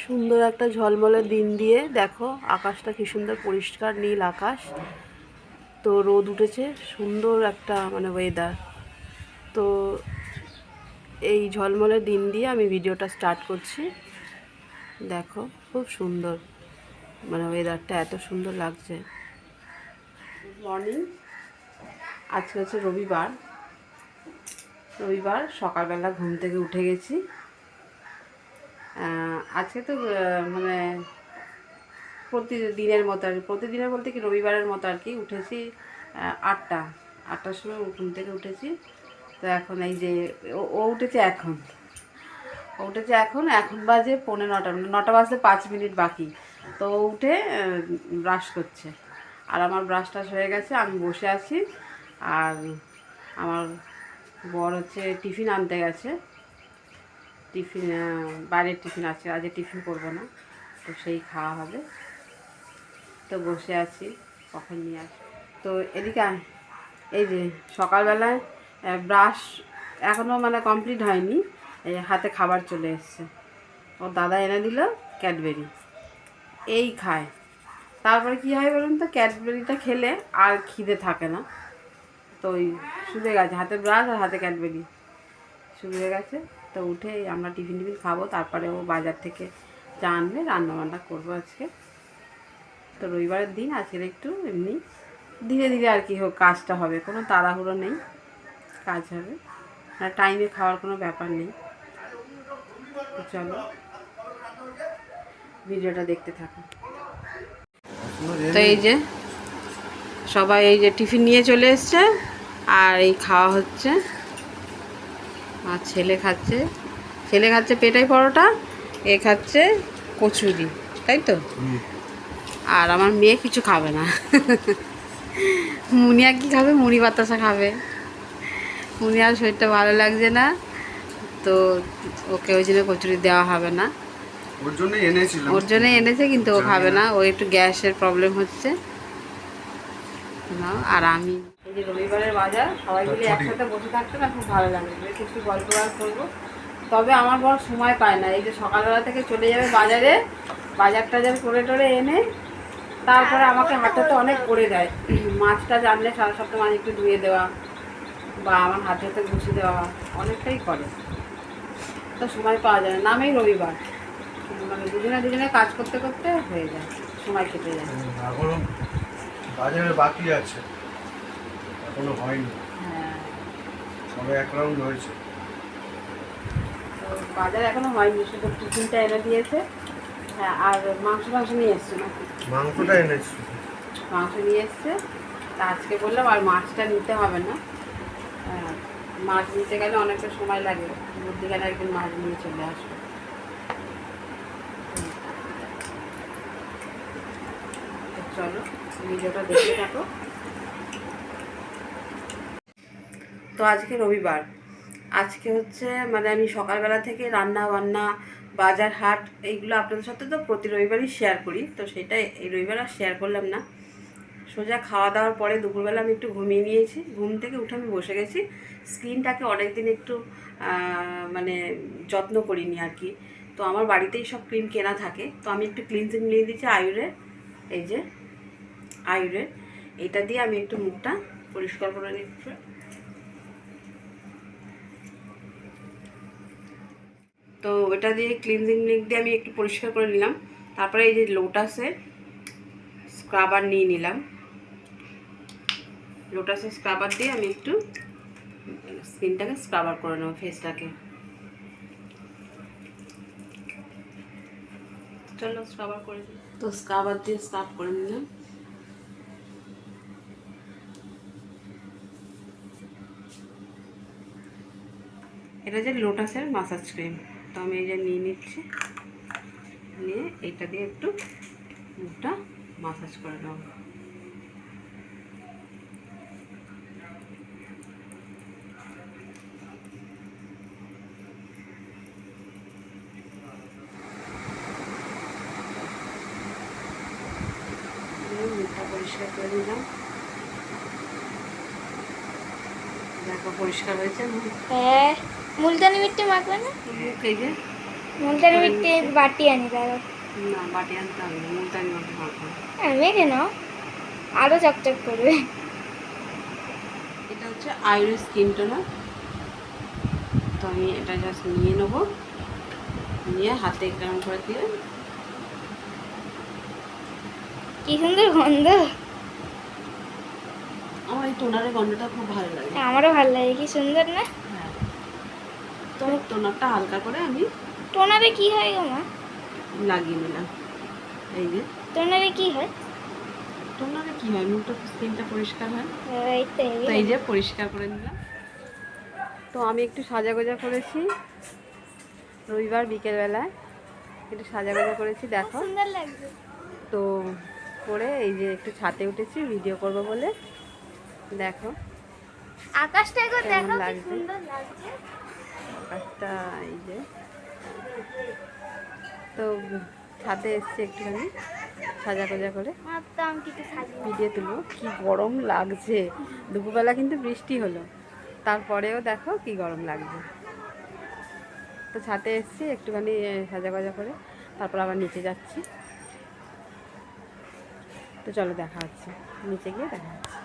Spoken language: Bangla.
সুন্দর একটা ঝলমলে দিন দিয়ে দেখো আকাশটা কি সুন্দর পরিষ্কার নীল আকাশ। তো রোদ উঠেছে, সুন্দর একটা মানে ওয়েদার। তো এই ঝলমলে দিন দিয়ে আমি ভিডিওটা স্টার্ট করছি। দেখো খুব সুন্দর, মানে ওয়েদারটা এত সুন্দর লাগছে। Good morning. আজকে হচ্ছে রবিবার। সকালবেলা ঘুম থেকে উঠে গেছি। আজকে তো মানে প্রতিদিনের মতো আর প্রতিদিনের বলতে কি রবিবারের মতো আর কি উঠেছি 8টার সময় ঘুম থেকে উঠেছি। তো এখন এই যে ও উঠেছে এখন বাজে 9:45, 9টা বাজতে 5 মিনিট বাকি। তো ও উঠে ব্রাশ করছে, আর আমার ব্রাশ টাশ হয়ে গেছে, আমি বসে আছি। আর আমার বর হচ্ছে টিফিন আনতে গেছে। বাইরের টিফিন আছে, আজ টিফিন করবো না, তো সেই খাওয়া হবে। তো বসে আছি, কখন নিয়ে আসি। তো এদিকে এই যে সকালবেলায় ব্রাশ এখনও মানে কমপ্লিট হয়নি, এই হাতে খাবার চলে এসছে। ওর দাদা এনে দিল ক্যাডবেরি, এই খায়। তারপরে কী হয় বলুন তো, ক্যাডবেরিটা খেলে আর খিদে থাকে না। তো ওই শুয়ে গেছে, হাতে ব্রাশ আর হাতে ক্যাডবেরি শুয়ে গেছে। তো উঠে আমরা টিফিন খাবো, তারপরে ও বাজার থেকে চা আনলে রান্নাবান্না করবো আজকে। তো রবিবারের দিন আজকের একটু এমনি ধীরে ধীরে আর কি হোক কাজটা হবে, কোনো তাড়াহুড়ো নেই, কাজ হবে আর টাইমে খাওয়ার কোনো ব্যাপার নেই। তো চলো ভিডিওটা দেখতে থাকো। তো এই যে সবাই এই যে টিফিন নিয়ে চলে এসছে, আর এই খাওয়া হচ্ছে। আর ছেলে খাচ্ছে পেটাই পরোটা, এ খাচ্ছে কচুরি, তাই তো। আর আমার মেয়ে কিছু খাবে না। মুনিয়া কি খাবে, মুড়ি বাতাসা খাবে। মুনিয়ার শরীরটা ভালো লাগছে না, তো ওকে ওই জন্য কচুরি দেওয়া হবে না। ওর জন্যই এনেছে, কিন্তু ও খাবে না, ও একটু গ্যাসের প্রবলেম হচ্ছে না। আর আমি এই যে রবিবারের বাজার সবাই মিলে একসাথে বসে থাকতে না খুব ভালো লাগে, বেশ একটু গল্প করবো। তবে আমার বড় সময় পায় না, এই যে সকালবেলা থেকে চলে যাবে বাজারে, বাজার টাজার করে টোরে এনে তারপরে আমাকে হাতে তো অনেক করে দেয়। মাছটা জানলে সারা সপ্তাহ মাছ একটু ধুয়ে দেওয়া বা আমার হাতে হাতে ঘুষে দেওয়া, অনেকটাই করে। তো সময় পাওয়া যায় না, নামেই রবিবার, মানে দুজনে কাজ করতে করতে হয়ে যায়, সময় কেটে যায়। এখনো বাজারে বাকি আছে, এখনো হয়নি। হ্যাঁ, সবে এক রাউন্ড হয়েছে। তো বাজার এখনো হয়নি, শুধু টিফিনটা এনে দিয়েছে। হ্যাঁ, আর মাংস নিয়ে এসছে নাকি? মাংসটা এনেছি, মাংস নিয়ে এসছে। তা আজকে বললাম আর মাছটা নিতে হবে না, মাছ নিতে গেলে অনেকটা সময় লাগে, বুদ্ধিখানে একদিন মাছ নিয়ে চলে আসবে। চলো ভিডিওটা দেখতে থাকো। তো আজকে রবিবার, আজকে হচ্ছে মানে আমি সকালবেলা থেকে রান্না বান্না বাজার হাট এইগুলো আপনাদের সাথে তো প্রতি রবিবারই শেয়ার করি, তো সেটা এই রবিবার আর শেয়ার করলাম না। সোজা খাওয়া দাওয়ার পরে দুপুরবেলা আমি একটু ঘুমিয়ে নিয়েছি, ঘুম থেকে উঠে আমি বসে গেছি। স্কিনটাকে অনেকদিন একটু মানে যত্ন করিনি আর কি। তো আমার বাড়িতেই সব ক্রিম কেনা থাকে, তো আমি একটু ক্লিনজিং নিয়ে দিচ্ছি আয়ুরের, এই যে আয়ুরের এটা দিয়ে আমি একটু মুখটা পরিষ্কার করে নিচ্ছি। তো এটা দিয়ে ক্লিনজিং লিক দিয়ে আমি একটু পরিষ্কার করে নিলাম। তারপরে এই যে লোটাসের স্ক্রাবার নিয়ে নিলাম, লোটাসের স্ক্রাবার দিয়ে আমি একটু স্কিনটাকে স্ক্রাবার করে নেব, ফেসটাকে। চলো স্ক্রাবার করে দিই। তো স্ক্রাবার দিয়ে স্ক্রাব করে নিলাম। এটা যে লোটাসের মাসাজ ক্রিম, তো আমি এই যে নিয়ে নিচ্ছি, নিয়ে এটা দিয়ে একটু মুখটা মাসাজ করে নেব। মুখটা পরিষ্কার করে নিলাম, দেখো পরিষ্কার হয়েছে। হ্যাঁ, মুলতানি মিট্টি মাখবে না? মুখ এই যে মুলতানি মিট্টি বাটি আনি দাঁড়াও। না বাটি আনতে হবে না, মুলতানি মাটি মাখা। হ্যাঁ মেখে নাও, আরও চকচক করবে। এটা হচ্ছে আইরো স্কিন টোনার। তো আমি এটা জাস্ট নিয়ে নেবো, নিয়ে হাতে একদম করে দিয়ে। কি সুন্দর গন্ধ। আমার এই টোনারের গন্ধটা খুব ভালো লাগে। আমারও ভালো লাগে, কি সুন্দর না? হ্যাঁ, তো টোনারটা হালকা করে আমি টোনারে কি হয় গো মা? লাগিয়ে নিলাম। এই যে টোনারে কি হয়? টোনারে কি হয়, মুখটা স্কিনটা পরিষ্কার হয়। এই তো তো এই যে পরিষ্কার করে নিলাম। তো আমি একটু সাজাগোজা করেছি রবিবার বিকেলবেলায়, একটু সাজাগোজা করেছি দেখো। সুন্দর লাগছে। তো করে এই যে একটু ছাদে উঠেছি ভিডিও করব বলে। দেখো আকাশটা একবার কেমন দেখো, কি লাগছে? সুন্দর লাগছে। আকাশটা এই যে, তো ছাদে এসছি একটুখানি সাজাগোজা করে ভাবতাম কিছু সাজিয়ে। ভিডিও তুলবো। কি গরম লাগছে, দুপুরবেলা কিন্তু বৃষ্টি হলো, তারপরেও দেখো কি গরম লাগছে। তো ছাদে এসছি একটুখানি সাজাগোজা করে, তারপর আবার নিচে যাচ্ছি। তো চলো দেখা হচ্ছে, নিচে গিয়ে দেখা হচ্ছে।